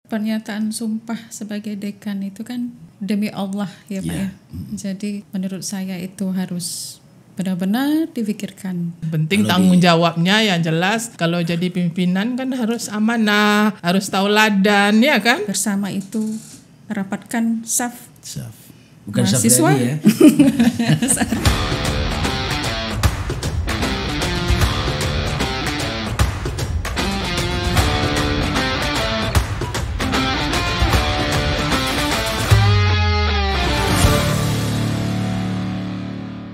Pernyataan sumpah sebagai dekan itu kan demi Allah ya Pak ya. Jadi menurut saya itu harus benar-benar dipikirkan. Penting tanggung jawabnya yang jelas. Kalau jadi pimpinan kan harus amanah, harus tauladan ya kan. Bersama itu rapatkan saf. Bukan mahasiswa ya.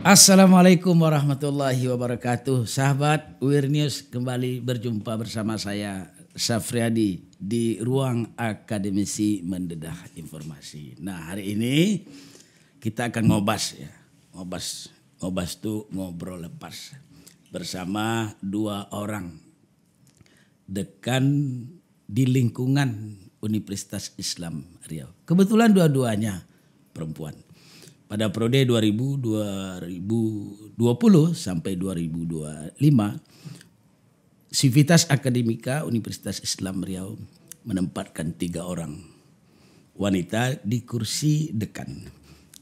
Assalamualaikum warahmatullahi wabarakatuh. Sahabat UIR News, kembali berjumpa bersama saya Safriadi di ruang akademisi mendedah informasi. Nah, hari ini kita akan ngobas ya. Ngobas tuh ngobrol lepas bersama dua orang dekan di lingkungan Universitas Islam Riau. Kebetulan dua-duanya perempuan. Pada periode 2020 sampai 2025, Sivitas Akademika Universitas Islam Riau menempatkan 3 orang wanita di kursi dekan.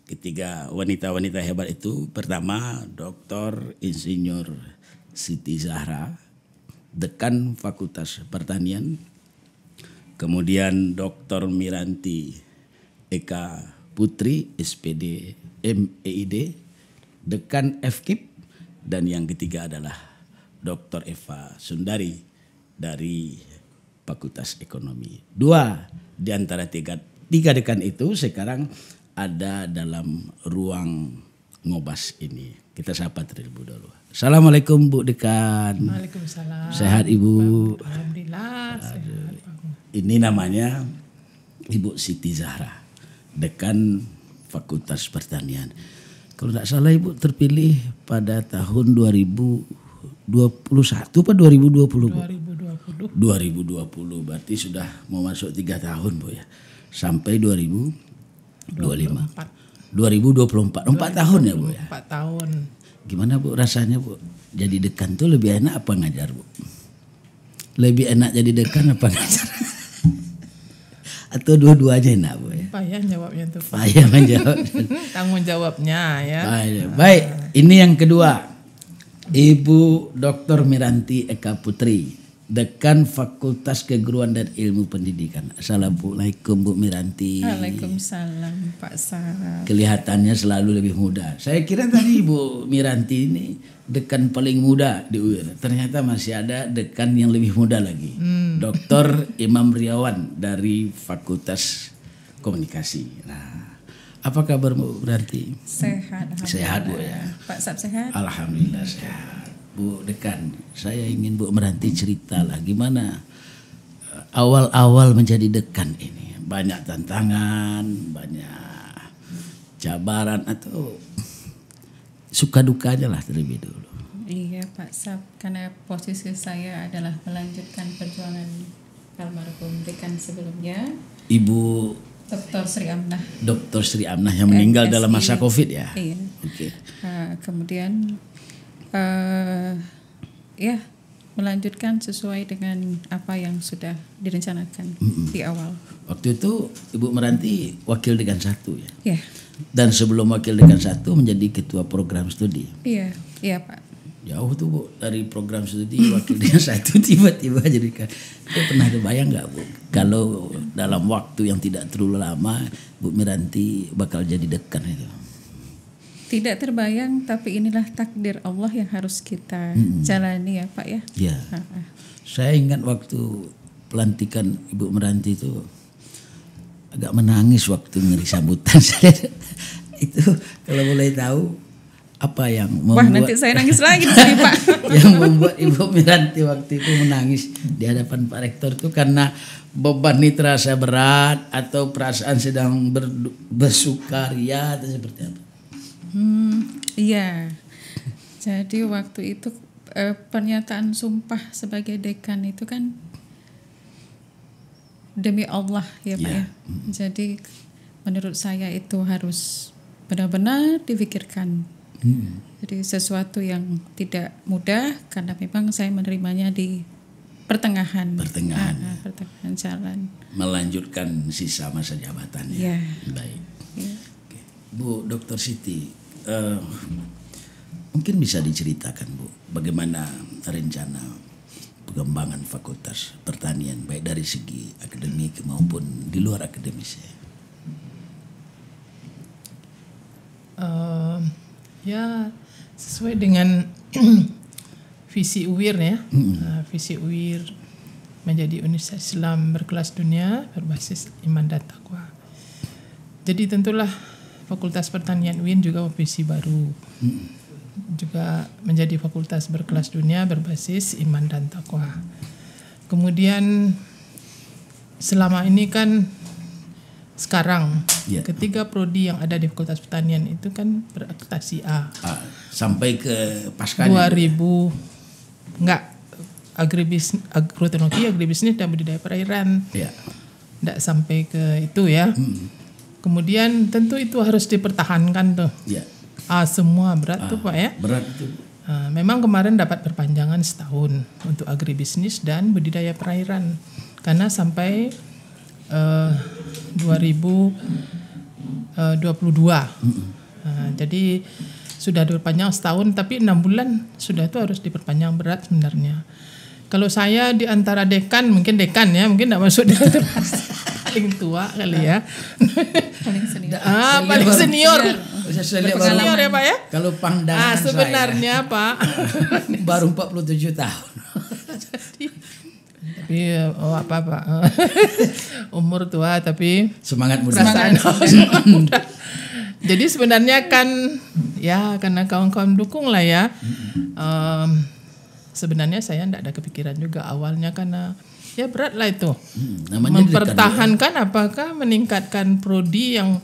Ketiga wanita-wanita hebat itu, pertama Dr. Insinyur Siti Zahra, dekan Fakultas Pertanian. Kemudian Dr. Miranti Eka Putri, SPD MEID, dekan FKIP, dan yang ketiga adalah Dr. Eva Sundari dari Fakultas Ekonomi. 2 di antara tiga dekan itu sekarang ada dalam ruang ngobas ini. Kita sapa terlebih dahulu. Assalamualaikum Bu Dekan. Waalaikumsalam. Sehat Ibu? Alhamdulillah sehat. Ini namanya Ibu Siti Zahra, dekan Fakultas Pertanian. Kalau tidak salah Ibu terpilih pada tahun 2021 atau 2020 Bu? 2020. Berarti sudah mau masuk 3 tahun Bu ya. Sampai 2024. 4 tahun ya Bu ya? 4 tahun. Gimana Bu rasanya Bu? Jadi dekan tuh lebih enak apa ngajar Bu? Lebih enak jadi dekan apa ngajar? Atau dua-duanya enak Bu ya? Payah jawabnya tuh. Payah menjawab. Tanggung jawabnya ya. Baik, ini yang kedua. Ibu Dr. Miranti Eka Putri, dekan Fakultas Keguruan dan Ilmu Pendidikan. Assalamualaikum Bu Miranti. Waalaikumsalam Pak Sarah. Kelihatannya selalu lebih muda. Saya kira tadi Bu Miranti ini dekan paling muda di UIR. Ternyata masih ada dekan yang lebih muda lagi. Dr. Imam Riawan dari Fakultas Komunikasi. Nah, apa kabar Bu Miranti? Sehat. Sehat Bu ya. Pak Sab sehat? Alhamdulillah sehat. Bu Dekan, saya ingin Bu Miranti cerita lah gimana awal-awal menjadi dekan ini. Banyak tantangan, banyak cabaran atau suka dukanya lah terlebih dulu. Iya Pak Sab, karena posisi saya adalah melanjutkan perjuangan almarhum dekan sebelumnya, Ibu Dr. Sri Amnah. Dr. Sri Amnah yang meninggal dalam masa COVID ya? Iya. Oke. Kemudian ya melanjutkan sesuai dengan apa yang sudah direncanakan di awal. Waktu itu Ibu Miranti wakil dekan 1 ya? Iya. Dan sebelum wakil dekan 1 menjadi ketua program studi. Iya Pak. Jauh tuh Bu, dari program studi wakil dekan 1 tiba-tiba jadi kan. Pernah kebayang nggak Bu, kalau dalam waktu yang tidak terlalu lama Bu Miranti bakal jadi dekan itu? Tidak terbayang, tapi inilah takdir Allah yang harus kita jalani ya Pak ya. Iya. Saya ingat waktu pelantikan Ibu Miranti itu agak menangis waktu ngeri sambutan saya. Itu kalau boleh tahu apa yang membuat, wah nanti saya nangis lagi di sini Pak. Yang membuat Ibu Miranti waktu itu menangis di hadapan Pak Rektor itu karena beban ini terasa berat atau perasaan sedang bersukaria atau seperti apa? Iya. Jadi waktu itu pernyataan sumpah sebagai dekan itu kan demi Allah ya Pak ya. Jadi menurut saya itu harus benar-benar dipikirkan. Jadi sesuatu yang tidak mudah karena memang saya menerimanya di pertengahan jalan. Melanjutkan sisa masa jabatannya. Ya. Baik. Ya. Oke. Bu Dr. Siti, mungkin bisa diceritakan Bu, bagaimana rencana pengembangan Fakultas Pertanian baik dari segi akademik maupun di luar akademis ya? Ya sesuai dengan visi UIR ya, visi UIR menjadi Universitas Islam berkelas dunia berbasis iman dan takwa. Jadi tentulah Fakultas Pertanian UIN juga visi baru, juga menjadi fakultas berkelas dunia berbasis iman dan takwa. Kemudian selama ini kan sekarang ketiga prodi yang ada di Fakultas Pertanian itu kan berakreditasi A. Sampai ke paskanya 2000 enggak agroteknologi, agribisnis dan budidaya perairan. Ya. Enggak sampai ke itu ya. Kemudian tentu itu harus dipertahankan tuh. Ya. A semua berat tuh Pak ya. Berat itu. Memang kemarin dapat perpanjangan setahun untuk agribisnis dan budidaya perairan karena sampai 2022. Jadi sudah diperpanjang setahun, tapi 6 bulan sudah itu harus diperpanjang, berat sebenarnya. Kalau saya di antara dekan, mungkin tidak masuk direktur paling tua kali ya. Paling senior. Paling senior. Senior ya Pak ya. Kalau pandangan sebenarnya saya, Pak baru 47 tahun. Tapi apa Pak? Umur tua tapi Semangat muda. Muda. Jadi sebenarnya kan ya karena kawan-kawan dukung lah ya. Sebenarnya saya tidak ada kepikiran juga awalnya karena ya berat lah itu. Mempertahankan apakah meningkatkan prodi yang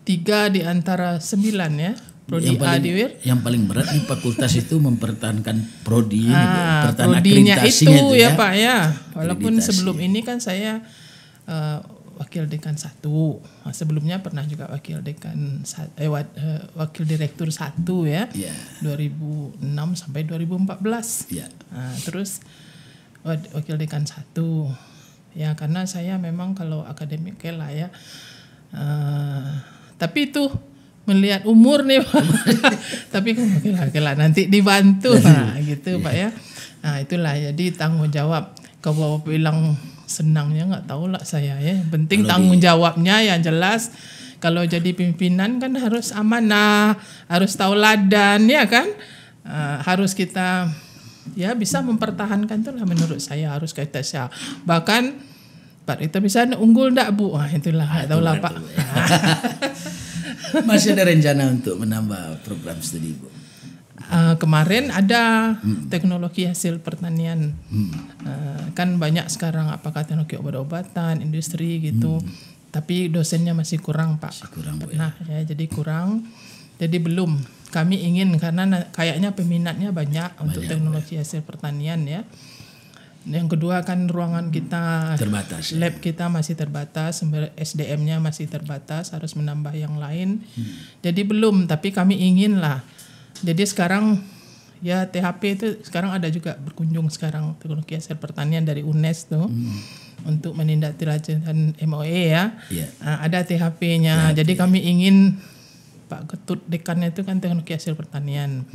3 di antara 9 ya. Prodi A di UIR. Yang paling berat di fakultas itu mempertahankan prodi ini, prodinya itu ya Pak ya. Walaupun sebelum ya. ini kan saya wakil dekan 1. Sebelumnya pernah juga wakil dekan wakil direktur 1 ya. 2006 sampai 2014. Ya. Terus wakil dekan 1. Ya karena saya memang kalau akademik lah ya. Tapi itu melihat umur nih Pak. Tapi oke lah nanti dibantu gitu Pak ya. Nah itulah jadi tanggung jawab. Kalau Bapak bilang senangnya nggak tahu lah saya ya. Yang penting tanggung jawabnya yang jelas. Kalau jadi pimpinan kan harus amanah, harus tauladan ya kan. Harus kita ya bisa mempertahankan itulah menurut saya harus kita siap. Bahkan Pak Rita bisa unggul enggak Bu? Itulah nggak tahu lah Pak. Masih ada rencana untuk menambah program studi Bu? Kemarin ada teknologi hasil pertanian. Kan banyak sekarang apakah teknologi obat-obatan, industri gitu. Tapi dosennya masih kurang Pak. Nah ya jadi kurang. Jadi belum. Kami ingin karena kayaknya peminatnya banyak untuk teknologi hasil pertanian ya. Yang kedua kan ruangan kita terbatas, lab kita masih terbatas, sumber SDM-nya masih terbatas, harus menambah yang lain. Jadi belum, tapi kami ingin lah. Jadi sekarang ya THP itu sekarang ada juga berkunjung sekarang teknologi hasil pertanian dari UNES tuh untuk menindaklanjuti MOE ya. Ada THP-nya. Jadi kami ingin Pak Ketut dekannya itu kan teknologi hasil pertanian.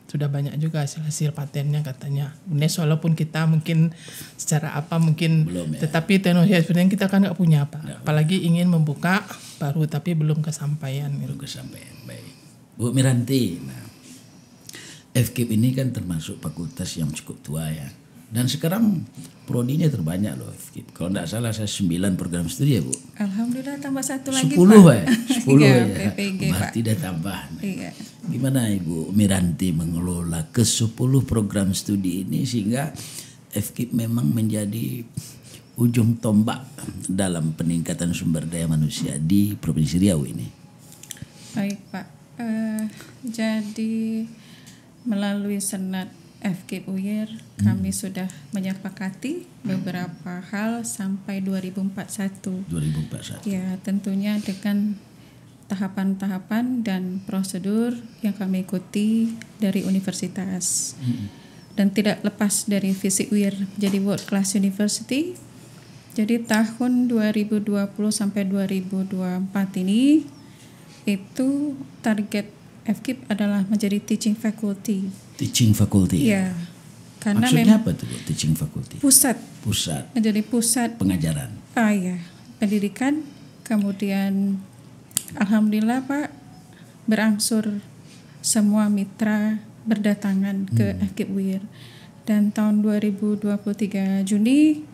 Sudah banyak juga hasil patennya katanya. UNES walaupun kita mungkin secara apa mungkin belum, ya. Tetapi teknologi hasil pertanian kita kan nggak punya Pak. Apalagi ingin membuka baru tapi belum kesampaian. Belum kesampaian. Baik. Bu Miranti, nah, FKIP ini kan termasuk fakultas yang cukup tua ya. Dan sekarang prodinya terbanyak loh FKIP. Kalau tidak salah saya 9 program studi ya Bu. Alhamdulillah tambah 1 lagi 10 Pak. 10 ya. PPG Berarti Pak. dah tambah. Iya. Gimana Ibu Miranti mengelola ke-10 program studi ini sehingga FKIP memang menjadi ujung tombak dalam peningkatan sumber daya manusia di Provinsi Riau ini? Baik Pak. Jadi melalui senat FKIP UIR kami sudah menyepakati beberapa hal sampai 2041. 2041. Ya, tentunya dengan tahapan-tahapan dan prosedur yang kami ikuti dari universitas. dan tidak lepas dari visi UIR jadi World Class University. Jadi tahun 2020 sampai 2024 ini itu target FKIP adalah menjadi teaching faculty. Teaching faculty. Ya. Karena maksudnya apa tuh teaching faculty? Pusat. Menjadi pusat pengajaran. Ya, pendidikan. Kemudian alhamdulillah Pak, berangsur semua mitra berdatangan ke FKIP UIR. Dan tahun 2023 Juni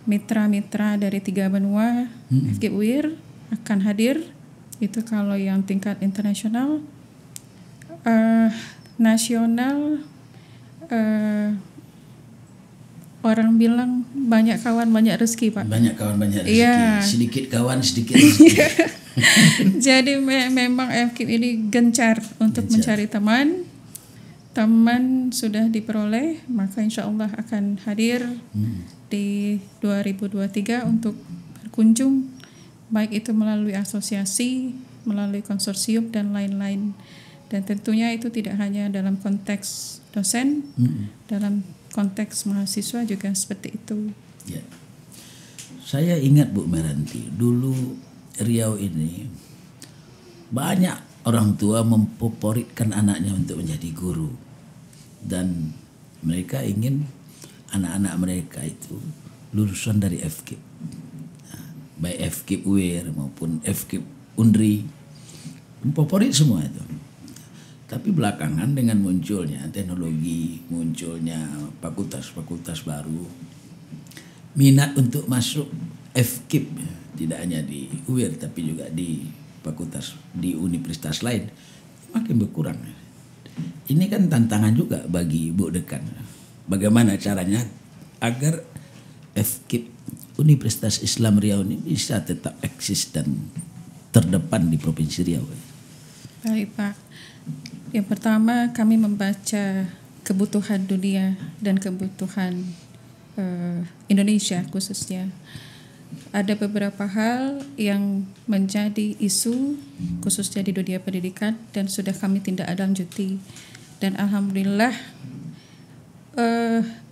mitra-mitra dari 3 benua FKIP UIR akan hadir. Itu kalau yang tingkat internasional. Nasional, orang bilang banyak kawan banyak rezeki Pak. Banyak kawan banyak rezeki. Ya. Sedikit kawan sedikit rezeki. Jadi memang FKIP ini gencar untuk mencari teman. Teman sudah diperoleh, maka insya Allah akan hadir di 2023 untuk berkunjung, baik itu melalui asosiasi, melalui konsorsium dan lain-lain. Dan tentunya itu tidak hanya dalam konteks dosen, dalam konteks mahasiswa juga seperti itu. Ya. Saya ingat Bu Meranti, dulu Riau ini banyak orang tua memfavoritkan anaknya untuk menjadi guru, dan mereka ingin anak-anak mereka itu lulusan dari FKIP, baik FKIP UIR maupun FKIP UNRI, memfavorit semua itu. Tapi belakangan dengan munculnya teknologi, munculnya fakultas-fakultas baru, minat untuk masuk FKIP tidak hanya di UIR tapi juga di fakultas di universitas lain makin berkurang. Ini kan tantangan juga bagi Bu Dekan. Bagaimana caranya agar FKIP Universitas Islam Riau ini bisa tetap eksis dan terdepan di Provinsi Riau? Baik Pak. Yang pertama kami membaca kebutuhan dunia dan kebutuhan Indonesia khususnya. Ada beberapa hal yang menjadi isu khususnya di dunia pendidikan dan sudah kami tindak lanjuti. Dan alhamdulillah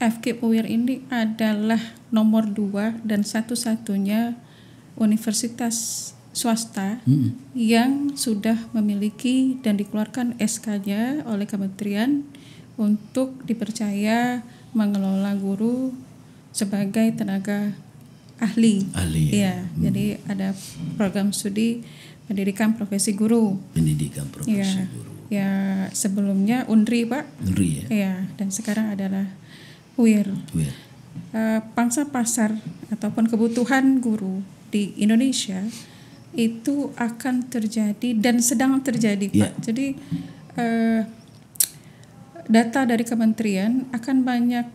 FKIP UIR ini adalah nomor 2 dan satu-satunya universitas swasta yang sudah memiliki dan dikeluarkan SK-nya oleh kementerian untuk dipercaya mengelola guru sebagai tenaga ahli. Ya. Jadi ada program studi pendidikan profesi guru. Pendidikan profesi guru. Ya, sebelumnya UNRI Pak. UNRI ya. Ya, dan sekarang adalah UIR. Pangsa pasar ataupun kebutuhan guru di Indonesia itu akan terjadi dan sedang terjadi Pak. Jadi data dari kementerian akan banyak,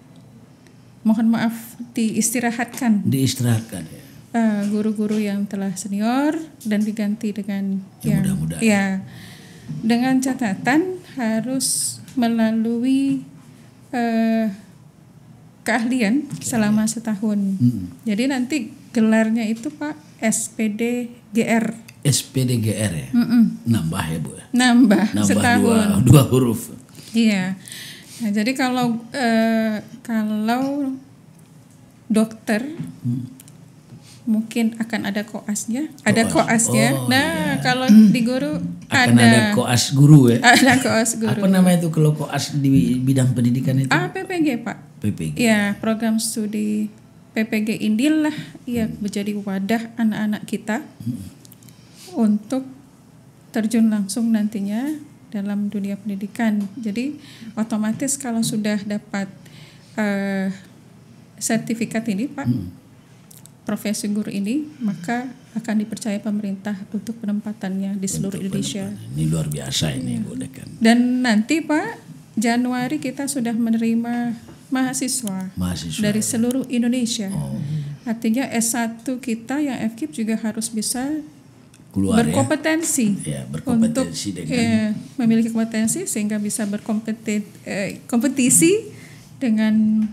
mohon maaf, diistirahatkan ya. Guru-guru yang telah senior dan diganti dengan yang muda-muda. Ya, dengan catatan harus melalui keahlian selama setahun. Jadi nanti gelarnya itu Pak SPDGR. SPDGR ya. Nambah ya Bu. Nambah setahun. Dua huruf. Iya. Nah, jadi kalau dokter mungkin akan ada koasnya, koasnya. Kalau di guru akan ada koas guru ya. Ada koas guru. Apa nama itu kalau koas di bidang pendidikan itu? PPG Pak. PPG. Ya, program studi PPG inilah ya menjadi wadah anak-anak kita untuk terjun langsung nantinya dalam dunia pendidikan. Jadi otomatis kalau sudah dapat sertifikat ini Pak, profesi guru ini, maka akan dipercaya pemerintah untuk penempatannya di seluruh Indonesia. Ini luar biasa ini Bu Dekan. Dan nanti Pak, Januari kita sudah menerima mahasiswa dari seluruh Indonesia. Artinya S1 kita yang FKIP juga harus bisa berkompetensi, berkompetensi untuk memiliki kompetensi sehingga bisa berkompetisi dengan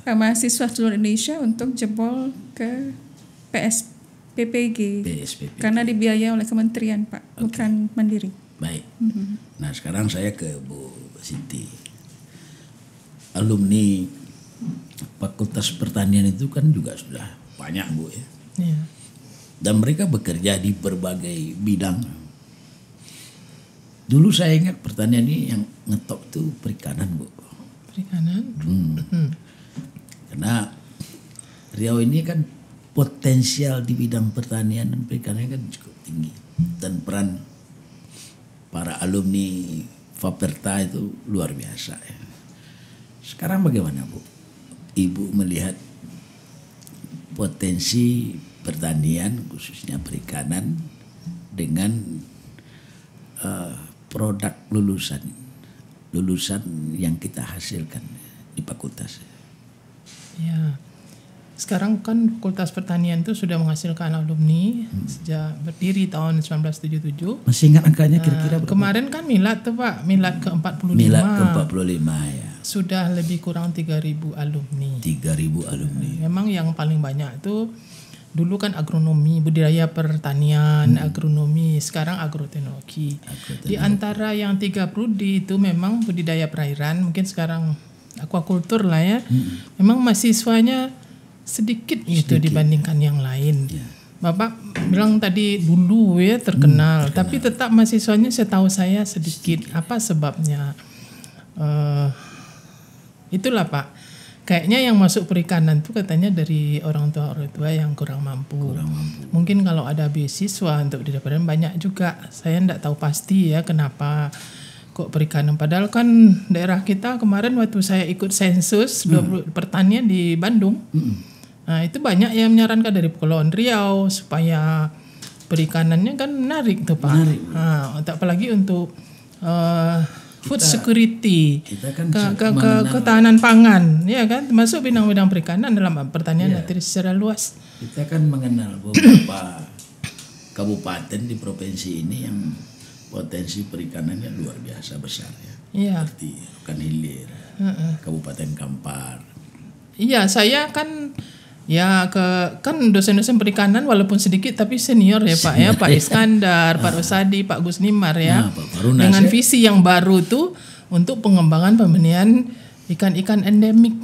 mahasiswa seluruh Indonesia untuk jebol ke PPG. Karena dibiayai oleh kementerian Pak, bukan mandiri. Baik. Nah sekarang saya ke Bu Siti. alumni Fakultas Pertanian itu kan juga sudah banyak Bu ya. Iya. Dan mereka bekerja di berbagai bidang. Dulu saya ingat pertanian ini yang ngetop tuh perikanan Bu. Perikanan. Karena Riau ini kan potensial di bidang pertanian dan perikanan kan cukup tinggi. Dan peran para alumni Faperta itu luar biasa ya. Sekarang bagaimana Bu? Ibu melihat potensi pertanian khususnya perikanan dengan produk lulusan yang kita hasilkan di fakultas. Ya. Sekarang kan Fakultas Pertanian itu sudah menghasilkan alumni sejak berdiri tahun 1977. Masih ingat angkanya kira-kira berapa? Kemarin kan milad tuh Pak, milad ke-45. Milad ke-45 ya. Sudah lebih kurang 3.000 alumni. 3.000 alumni. Memang yang paling banyak tuh dulu kan agronomi, budidaya pertanian, agronomi, sekarang agroteknologi. Di antara yang 3 prodi itu memang budidaya perairan, mungkin sekarang aquaculture lah ya. Memang mahasiswanya sedikit gitu dibandingkan yang lain. Ya. Bapak bilang tadi dulu ya terkenal, tapi tetap mahasiswanya setahu saya sedikit. Apa sebabnya? Itulah Pak. Kayaknya yang masuk perikanan tuh katanya dari orang tua yang kurang mampu. Mungkin kalau ada beasiswa untuk di perikanan banyak juga. Saya enggak tahu pasti ya kenapa kok perikanan. Padahal kan daerah kita kemarin waktu saya ikut sensus 20 pertanian di Bandung. Nah, itu banyak yang menyarankan dari Kepulauan Riau supaya perikanannya kan menarik tuh Pak. Nah, apalagi untuk food security, kita kan ketahanan pangan, ya kan, termasuk bidang-bidang perikanan dalam pertanian secara luas. Kita kan mengenal beberapa kabupaten di provinsi ini yang potensi perikanannya luar biasa besar ya. Iya. Seperti Rokan Hilir, Kabupaten Kampar. Iya, saya kan ya kan dosen-dosen perikanan walaupun sedikit tapi senior ya Pak ya, Pak Iskandar, Pak Rosadi, Pak Gus Nimar ya. Pak Barunas, dengan visi yang baru tuh untuk pengembangan pembenihan ikan-ikan endemik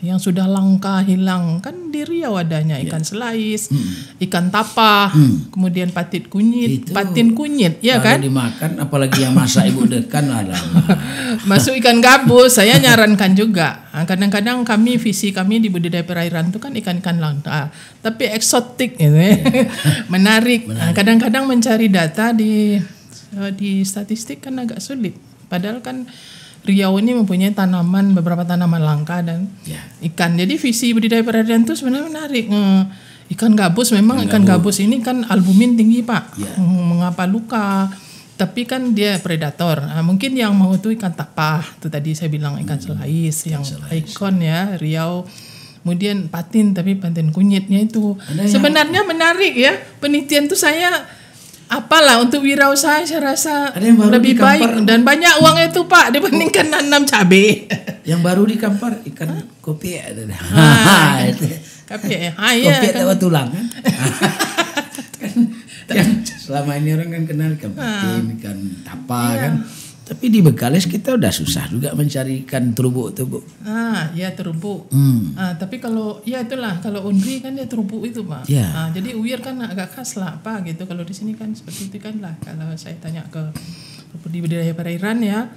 yang sudah langka hilang. Kan di Riau adanya ikan selais, ikan tapah, kemudian patin kunyit ya kan. Dimakan apalagi yang masak Ibu dekan Masuk ikan gabus, saya nyarankan juga. Kadang-kadang visi kami di budidaya perairan itu kan ikan-ikan langka, tapi eksotik gitu ya. Menarik. Kadang-kadang mencari data di statistik kan agak sulit. Padahal kan Riau ini mempunyai beberapa tanaman langka dan ikan. Jadi visi budidaya perairan itu sebenarnya menarik. Ikan gabus memang ikan gabus ini kan albumin tinggi Pak. Mengapa luka? Tapi kan dia predator. Mungkin yang mau tuh ikan tapah. Itu tadi saya bilang ikan selais yang ikon ya Riau. Kemudian patin, tapi patin kunyitnya itu sebenarnya menarik ya. Penelitian tuh saya apalah untuk wirausaha saya rasa lebih baik dan banyak uangnya itu Pak dibandingkan nanam cabai. Yang baru di Kampar ikan kopi ada. Kopi tawa tulang kan. kan selama ini orang kan kenal ikan patin, ikan tapa kan. Tapi di Bekalis kita udah susah juga mencari ikan terubuk tuh Bu. Ya terubuk. Tapi kalau itulah kalau Unri kan dia terubuk itu Pak. Jadi Uir kan agak khas lah Pak gitu. Kalau di sini kan seperti itu kan lah. Kalau saya tanya ke di budidaya perairan ya,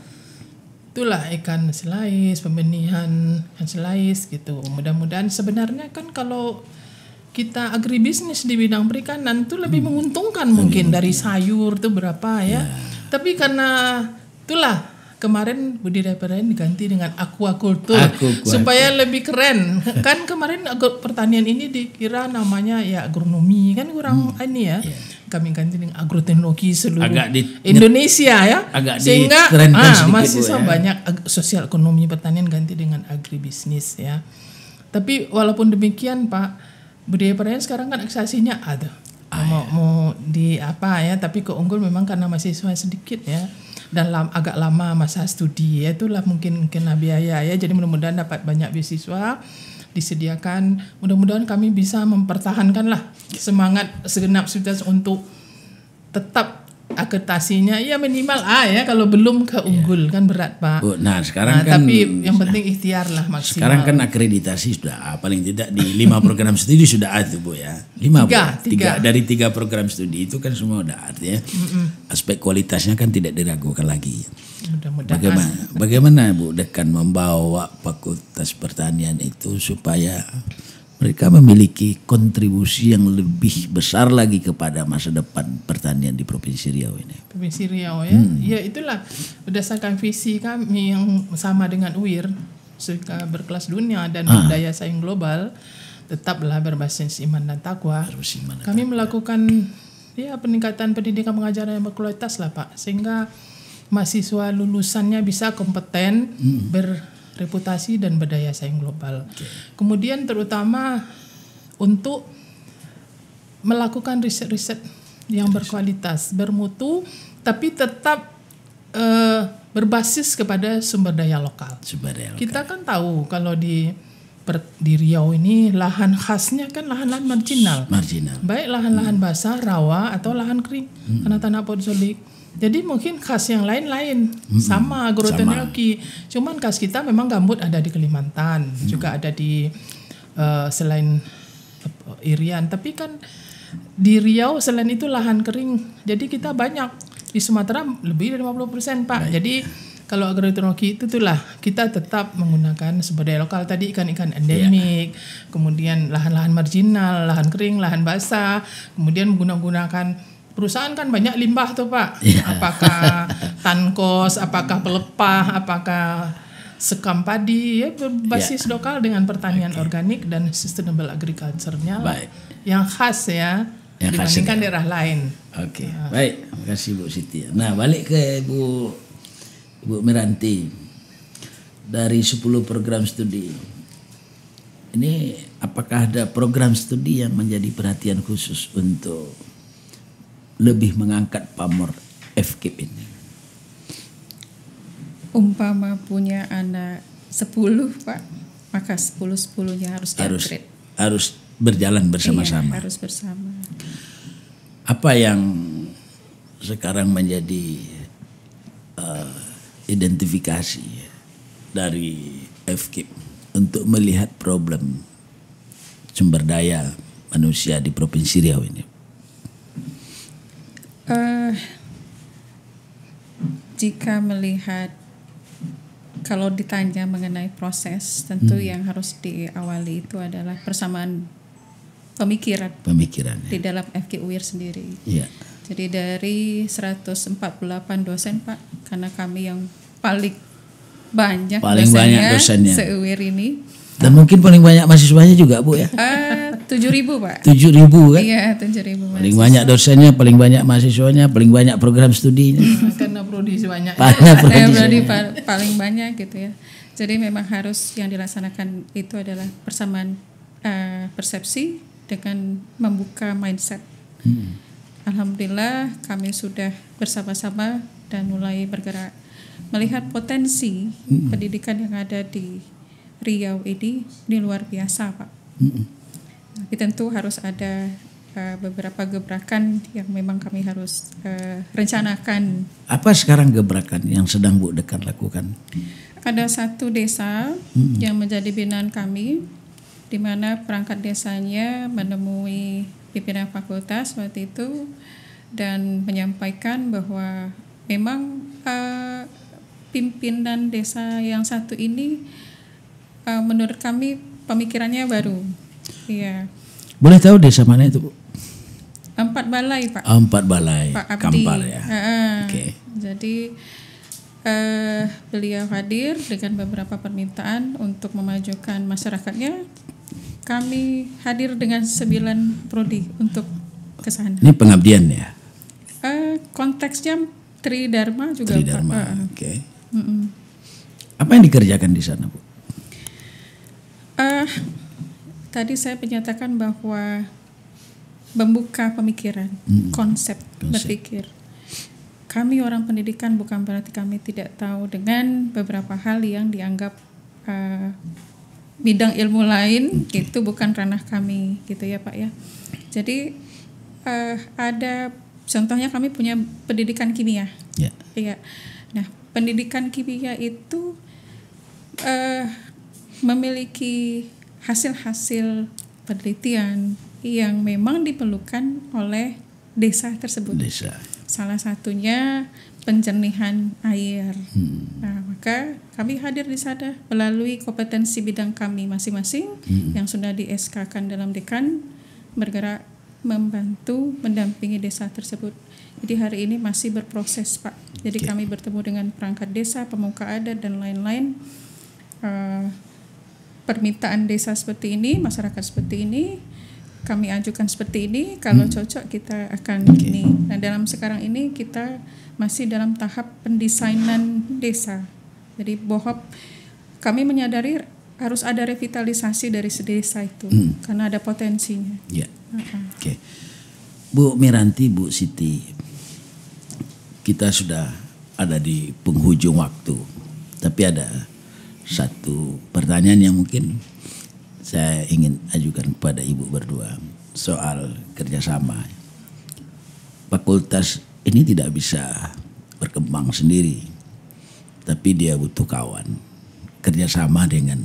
itulah ikan selais, pembenihan ikan selais gitu. Mudah-mudahan sebenarnya kan kalau kita agribisnis di bidang perikanan tuh lebih menguntungkan mungkin dari sayur tuh berapa ya. Tapi karena itulah kemarin budidaya pertanian diganti dengan aquaculture supaya lebih keren. Kan kemarin pertanian ini dikira namanya ya agronomi kan kurang ini ya. Kami ganti dengan agroteknologi seluruh Indonesia ya. Sehingga mahasiswa banyak sosial ekonomi pertanian ganti dengan agribisnis ya. Tapi walaupun demikian Pak, budidaya pertanian sekarang kan eksasinya ada. Mau di apa ya, tapi keunggul memang karena mahasiswa sedikit ya. Dan agak lama masa studi ya, itulah mungkin kena biaya ya. Jadi mudah-mudahan dapat banyak beasiswa disediakan. Mudah-mudahan kami bisa mempertahankan lah semangat segenap student untuk tetap akreditasinya ya minimal A ya, kalau belum ke unggul kan berat Pak. Bu, nah sekarang kan tapi yang penting ikhtiar lah maksimal. Sekarang kan akreditasi sudah A, paling tidak di 5 program studi sudah A itu Bu ya. 5 tiga. Dari 3 program studi itu kan semua udah A ya. Aspek kualitasnya kan tidak diragukan lagi. Mudah-mudahan. Bagaimana Bu Dekan membawa Fakultas Pertanian itu supaya mereka memiliki kontribusi yang lebih besar lagi kepada masa depan pertanian di Provinsi Riau ini. Provinsi Riau ya. Ya itulah berdasarkan visi kami yang sama dengan UIR, suka berkelas dunia dan daya saing global, tetaplah berbasis iman dan takwa. Kami melakukan ya peningkatan pendidikan pengajaran yang berkualitas lah Pak, sehingga mahasiswa lulusannya bisa kompeten, berreputasi dan berdaya saing global. Kemudian terutama untuk melakukan riset-riset yang berkualitas, bermutu, tapi tetap berbasis kepada sumber daya lokal. Kita kan tahu kalau di Riau ini lahan khasnya kan lahan-lahan marginal. Baik lahan-lahan basah, rawa atau lahan kering karena tanah podozolik. Jadi mungkin khas yang lain-lain sama agroteknologi. Cuman khas kita memang gambut ada di Kalimantan, juga ada di selain Irian. Tapi kan di Riau selain itu lahan kering. Jadi kita banyak di Sumatera lebih dari 50% Pak. Jadi kalau agroteknologi itu itulah kita tetap menggunakan sumber daya lokal tadi, ikan-ikan endemik, kemudian lahan-lahan marginal, lahan kering, lahan basah, kemudian menggunakan perusahaan kan banyak limbah tuh Pak. Apakah tankos, apakah pelepah, apakah sekam padi ya berbasis lokal dengan pertanian organik dan sustainable agriculture-nya yang khas ya dibandingkan daerah lain. Baik, terima kasih Bu Siti. Nah, balik ke Ibu Miranti. Dari 10 program studi ini, apakah ada program studi yang menjadi perhatian khusus untuk lebih mengangkat pamor FKIP ini? Umpama punya anak 10 Pak, maka 10-10-nya harus di-upgrade. Harus berjalan bersama-sama. Iya, harus bersama. Apa yang sekarang menjadi identifikasi dari FKIP untuk melihat problem sumber daya manusia di Provinsi Riau ini? Jika melihat, kalau ditanya mengenai proses, tentu yang harus diawali itu adalah persamaan pemikiran di dalam FKIP UIR sendiri. Jadi dari 148 dosen Pak, karena kami yang paling banyak dosennya se-UIR ini. Dan mungkin paling banyak mahasiswanya juga Bu ya? 7.000 Pak. 7.000 kan? Iya, 7.000 paling banyak dosennya, paling banyak mahasiswanya, paling banyak program studinya. Karena prodi banyak. Prodi paling banyak gitu ya. Jadi memang harus yang dilaksanakan itu adalah persamaan persepsi dengan membuka mindset. Alhamdulillah kami sudah bersama-sama dan mulai bergerak melihat potensi pendidikan yang ada di Riau ini luar biasa Pak. Tapi tentu harus ada beberapa gebrakan yang memang kami harus rencanakan. Apa sekarang gebrakan yang sedang Bu Dekan lakukan? Ada satu desa yang menjadi binaan kami, di mana perangkat desanya menemui pimpinan fakultas waktu itu dan menyampaikan bahwa memang pimpinan desa yang satu ini menurut kami pemikirannya baru. Iya. Boleh tahu desa mana itu Bu? 4 Balai Pak. 4 Balai. Pak Abdi. Kampar ya. Jadi beliau hadir dengan beberapa permintaan untuk memajukan masyarakatnya. Kami hadir dengan 9 prodi untuk ke sana. Ini pengabdian ya? Konteksnya Tridharma juga Tridharma, Apa yang dikerjakan di sana Bu? Tadi saya menyatakan bahwa membuka pemikiran, konsep berpikir. Kami orang pendidikan bukan berarti kami tidak tahu dengan beberapa hal yang dianggap bidang ilmu lain, itu bukan ranah kami gitu ya Pak ya. Jadi ada Contohnya kami punya pendidikan kimia. Ya. Iya. Nah, pendidikan kimia itu memiliki hasil-hasil penelitian yang memang diperlukan oleh desa tersebut. Desa. Salah satunya penjernihan air. Nah, maka kami hadir di sana melalui kompetensi bidang kami masing-masing yang sudah di SK-kan dalam dekan, bergerak membantu mendampingi desa tersebut. Jadi hari ini masih berproses, Pak. Jadi kami bertemu dengan perangkat desa, pemuka adat dan lain-lain. Permintaan desa seperti ini, masyarakat seperti ini, kami ajukan seperti ini. Kalau cocok kita akan ini. Nah, dalam sekarang ini kita masih dalam tahap pendesainan desa. Jadi BOHOP kami menyadari harus ada revitalisasi dari desa itu karena ada potensinya. Ya. Oke. Bu Miranti, Bu Siti, kita sudah ada di penghujung waktu. Tapi ada satu pertanyaan yang mungkin saya ingin ajukan kepada Ibu berdua soal kerjasama. Fakultas ini tidak bisa berkembang sendiri, tapi dia butuh kawan. Kerjasama dengan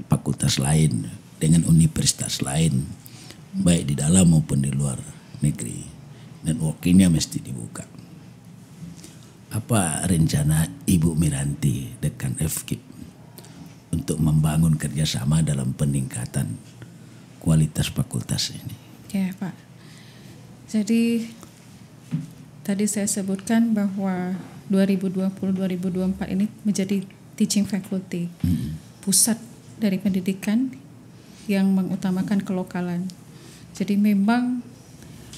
fakultas lain, dengan universitas lain, baik di dalam maupun di luar negeri. Networkingnya mesti dibuka. Apa rencana Ibu Miranti dekan FKIP untuk membangun kerjasama dalam peningkatan kualitas fakultas ini? Ya, Pak. Jadi tadi saya sebutkan bahwa 2020-2024 ini menjadi teaching faculty, pusat dari pendidikan yang mengutamakan kelokalan. Jadi memang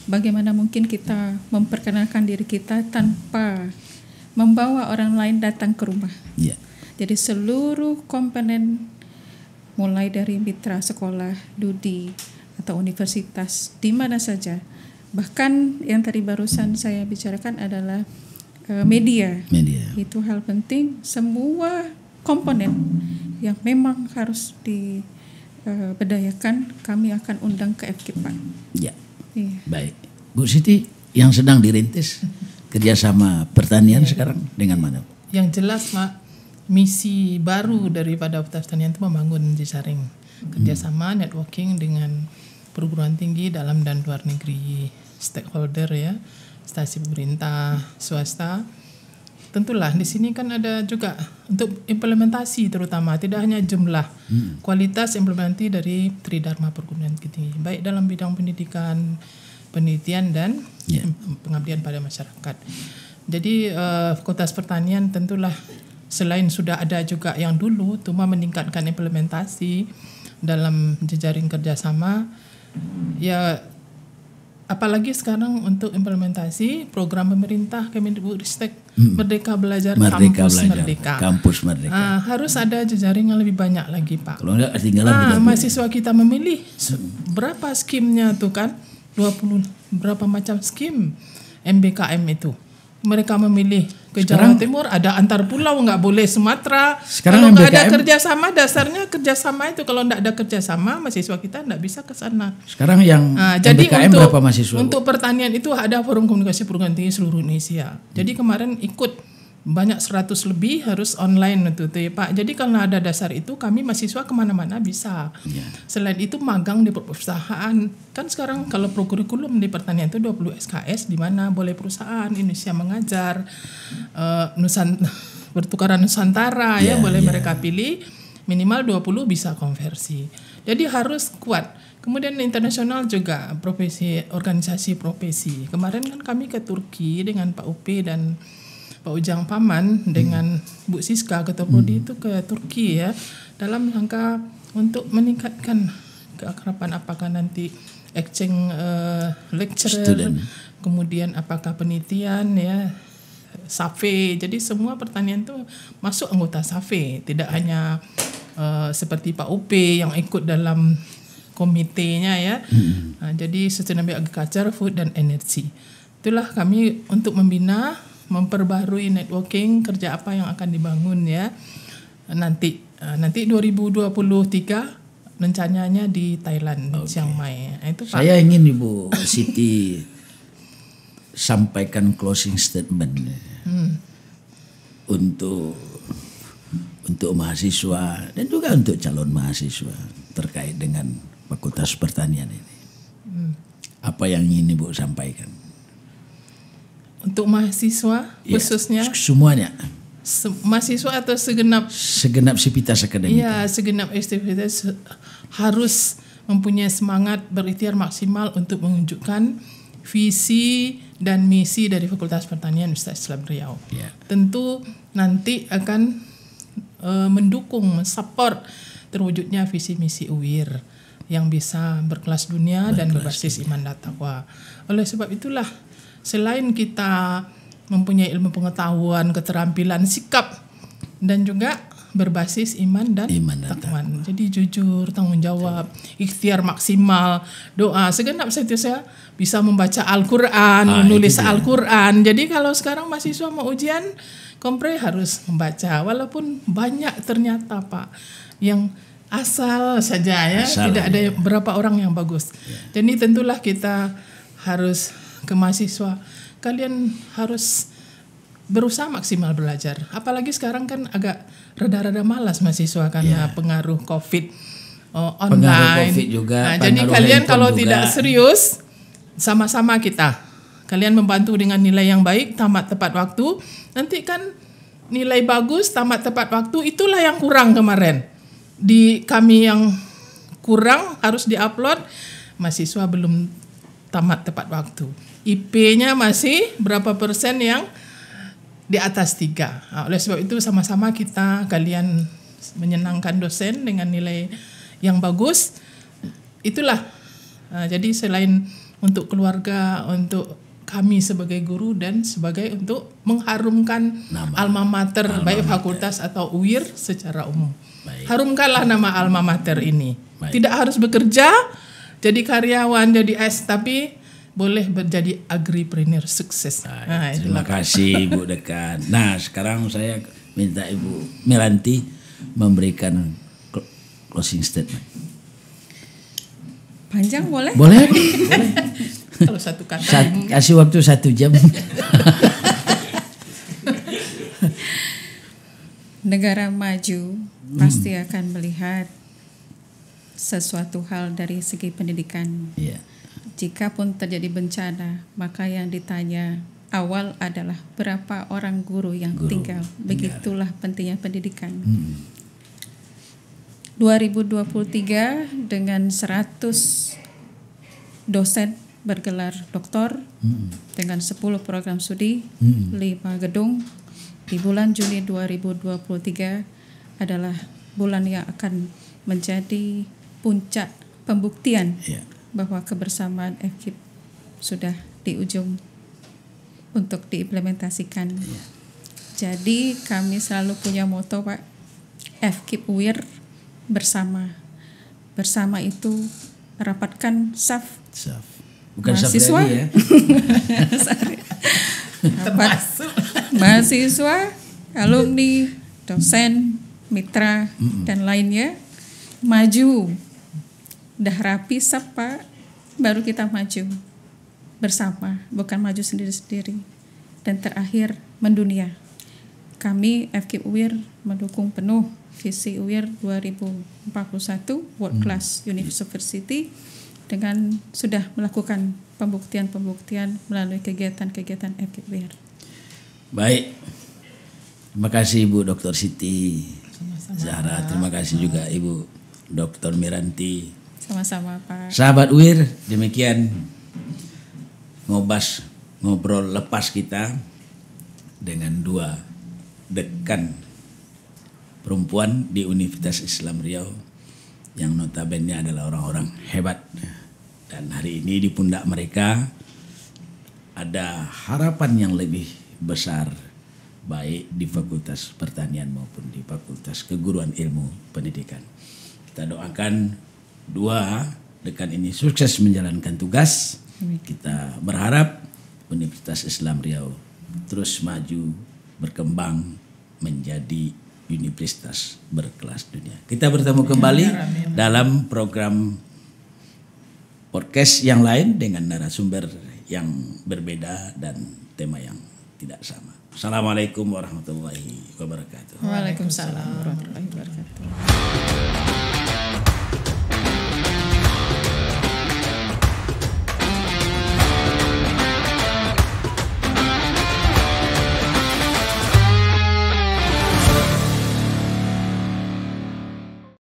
bagaimana mungkin kita memperkenalkan diri kita tanpa membawa orang lain datang ke rumah. Ya. Jadi seluruh komponen mulai dari mitra sekolah, DUDI atau universitas di mana saja. Bahkan yang tadi barusan saya bicarakan adalah media. Itu hal penting, semua komponen yang memang harus diberdayakan kami akan undang ke FKIP, Pak. Ya. Iya. Baik. Bu Siti, yang sedang dirintis kerjasama pertanian sekarang dengan mana? Yang jelas, Mak, misi baru daripada Fakultas Pertanian itu membangun jejaring kerjasama networking dengan perguruan tinggi dalam dan luar negeri, stakeholder ya, instansi pemerintah, swasta. Tentulah di sini kan ada juga untuk implementasi, terutama tidak hanya jumlah, kualitas implementasi dari Tridharma perguruan tinggi, baik dalam bidang pendidikan, penelitian dan pengabdian pada masyarakat. Jadi Fakultas Pertanian tentulah selain sudah ada juga yang dulu cuma meningkatkan implementasi dalam jejaring kerjasama, ya apalagi sekarang untuk implementasi program pemerintah Kemendikbudristek Merdeka Belajar, Kampus Merdeka. Harus ada jejaring yang lebih banyak lagi, Pak. Kalau enggak ketinggalan mahasiswa kita memilih berapa skimnya tuh kan, 20 berapa macam skim MBKM itu. Mereka memilih ke Jawa Timur, ada antar pulau, nggak boleh Sumatera. Kalau nggak ada kerjasama, dasarnya kerjasama itu. Kalau nggak ada kerjasama, mahasiswa kita nggak bisa ke sana. Sekarang yang jadi MBKM berapa mahasiswa? Untuk pertanian itu ada forum komunikasi perguruan tinggi seluruh Indonesia. Jadi kemarin ikut banyak 100 lebih, harus online itu tuh, Pak. Jadi karena ada dasar itu, kami mahasiswa kemana-mana bisa. Selain itu magang di perusahaan. Kan sekarang kalau kurikulum di pertanian itu 20 SKS, di mana boleh perusahaan Indonesia mengajar, pertukaran Nusantara boleh mereka pilih, minimal 20 bisa konversi. Jadi harus kuat. Kemudian internasional juga, profesi, organisasi profesi. Kemarin kan kami ke Turki dengan Pak Upi dan Pak Ujang Paman dengan Bu Siska Ketua Prodi itu ke Turki ya, dalam rangka untuk meningkatkan keakraban, apakah nanti exchange lecturer, kemudian apakah penelitian ya, SAFE. Jadi semua pertanian itu masuk anggota SAFE, tidak hanya seperti Pak UP yang ikut dalam komitenya ya. Jadi Sustainable Agriculture, Food dan Energy. Itulah kami untuk membina, memperbarui networking kerja apa yang akan dibangun ya. Nanti 2023 rencananya di Thailand, Chiang Mai. Itu Pak. Saya ingin Ibu Siti sampaikan closing statement untuk mahasiswa dan juga untuk calon mahasiswa terkait dengan Fakultas Pertanian ini. Apa yang ingin Ibu sampaikan? Untuk mahasiswa khususnya? Semuanya. Mahasiswa atau segenap sivitas akademik? Ya, segenap aktivitas harus mempunyai semangat berikhtiar maksimal untuk menunjukkan visi dan misi dari Fakultas Pertanian Universitas Islam Riau. Ya. Tentu nanti akan mendukung, mensupport terwujudnya visi misi UIR yang bisa berkelas dunia dan berbasis iman dan takwa. Oleh sebab itulah, selain kita mempunyai ilmu pengetahuan, keterampilan, sikap, dan juga berbasis iman dan takwa. Jadi jujur, tanggung jawab, ikhtiar maksimal, doa. Segenap saya bisa membaca Al-Quran, menulis Al-Quran. Jadi kalau sekarang mahasiswa mau ujian, kompre harus membaca. Walaupun banyak ternyata Pak yang asal saja ya, tidak ada berapa orang yang bagus. Jadi tentulah kita harus ke mahasiswa, kalian harus berusaha maksimal belajar. Apalagi sekarang kan agak rada-rada malas mahasiswa karena pengaruh COVID online. Pengaruh COVID juga. Nah, jadi kalian kalau tidak serius, sama-sama kita. Kalian membantu dengan nilai yang baik, tamat tepat waktu. Nanti kan nilai bagus, tamat tepat waktu, itulah yang kurang kemarin. Di kami yang kurang harus diupload, mahasiswa belum tamat tepat waktu. IP-nya masih berapa persen yang di atas 3. Nah, oleh sebab itu sama-sama kita, kalian menyenangkan dosen dengan nilai yang bagus. Itulah. Jadi selain untuk keluarga, untuk kami sebagai guru dan sebagai untuk mengharumkan alma mater, baik fakultas atau UIR secara umum. Harumkanlah nama alma mater ini. Tidak harus bekerja, jadi karyawan, jadi tapi boleh menjadi agripreneur sukses. Terima kasih Ibu Dekan. Nah, sekarang saya minta Ibu Miranti memberikan closing statement. Panjang boleh? Boleh. Kalau satu kata. Kasih waktu 1 jam. Negara maju pasti akan melihat sesuatu hal dari segi pendidikan. Yeah. Jikapun terjadi bencana, maka yang ditanya awal adalah berapa orang guru yang tinggal. Begitulah pentingnya pendidikan. 2023 dengan 100 dosen bergelar doktor dengan 10 program studi, 5 gedung. Di bulan Juni 2023 adalah bulan yang akan menjadi puncak pembuktian bahwa kebersamaan FKIP sudah di ujung untuk diimplementasikan. Jadi kami selalu punya moto Pak, FKIP UIR bersama. Bersama itu rapatkan saf. Bukan mahasiswa ya. Mahasiswa, alumni, dosen, mitra dan lainnya maju. Udah rapi saf Pak, baru kita maju bersama, bukan maju sendiri-sendiri. Dan terakhir mendunia. Kami FKIP UIR mendukung penuh visi UIR 2041 World Class University dengan sudah melakukan pembuktian-pembuktian melalui kegiatan-kegiatan FKIP UIR. Baik. Terima kasih Ibu Dr. Siti Zahra. Terima kasih juga Ibu Dr. Miranti. Sama-sama Pak. Sahabat UIR, demikian ngobrol lepas kita dengan 2 dekan perempuan di Universitas Islam Riau yang notabene adalah orang-orang hebat. Dan hari ini di pundak mereka ada harapan yang lebih besar, baik di Fakultas Pertanian maupun di Fakultas Keguruan Ilmu Pendidikan. Kita doakan 2 dekan ini sukses menjalankan tugas. Kita berharap Universitas Islam Riau terus maju, berkembang menjadi universitas berkelas dunia. Kita bertemu kembali dalam program podcast yang lain dengan narasumber yang berbeda dan tema yang tidak sama. Assalamualaikum warahmatullahi wabarakatuh. Waalaikumsalam warahmatullahi wabarakatuh.